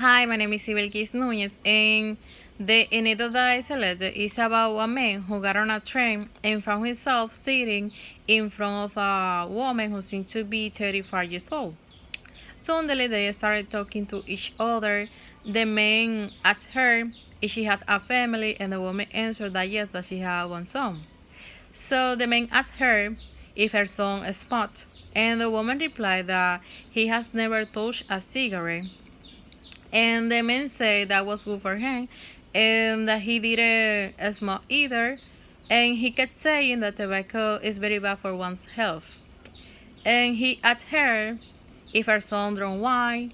Hi, my name is Ibelkis Núñez, and the anecdote that I selected is about a man who got on a train and found himself sitting in front of a woman who seemed to be 35 years old. Suddenly, they started talking to each other. The man asked her if she had a family, and the woman answered that yes, that she had one son. So the man asked her if her son smoked, and the woman replied that he has never touched a cigarette. And the man said that was good for him and that he didn't smoke either. And he kept saying that tobacco is very bad for one's health. And he asked her if her son drank wine.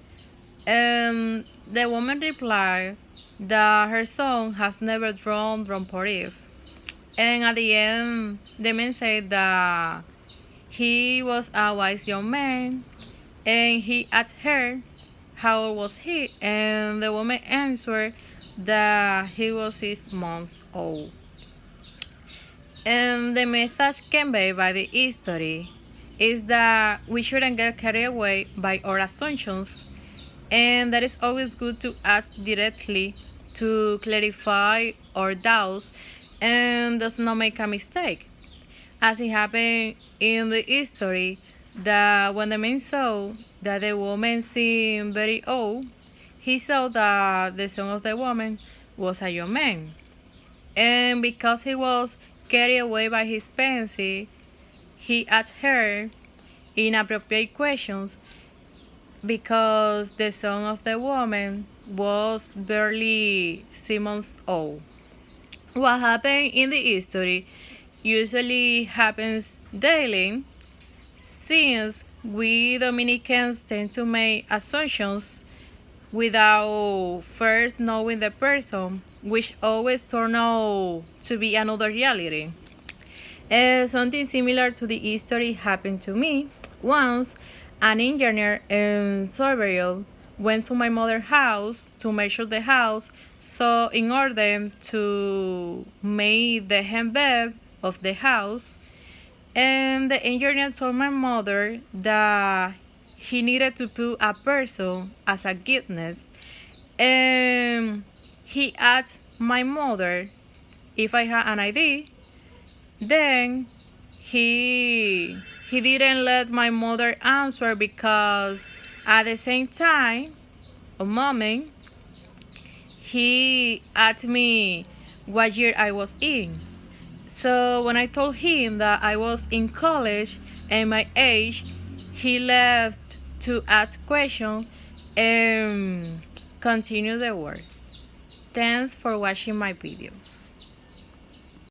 And the woman replied that her son has never drunk porif. And at the end, the man said that he was a wise young man, and he asked her how old was he, and the woman answered that he was 6 months old. And the message conveyed by the history is that we shouldn't get carried away by our assumptions, and that it's always good to ask directly to clarify our doubts and does not make a mistake. As it happened in the history, that when the man saw that the woman seemed very old, he saw that the son of the woman was a young man. And because he was carried away by his fancy, he asked her inappropriate questions because the son of the woman was barely 6 months old. What happened in the history usually happens daily, since we Dominicans tend to make assumptions without first knowing the person, which always turn out to be another reality. Something similar to the history happened to me. Once, an engineer and surveyor went to my mother's house to measure the house, so in order to make the handbag of the house, and the engineer told my mother that he needed to put a person as a witness, and he asked my mother if I had an ID. Then he didn't let my mother answer because at the same time, a moment, he asked me what year I was in. So when I told him that I was in college and my age, he left to ask questions and continue the work. Thanks for watching my video.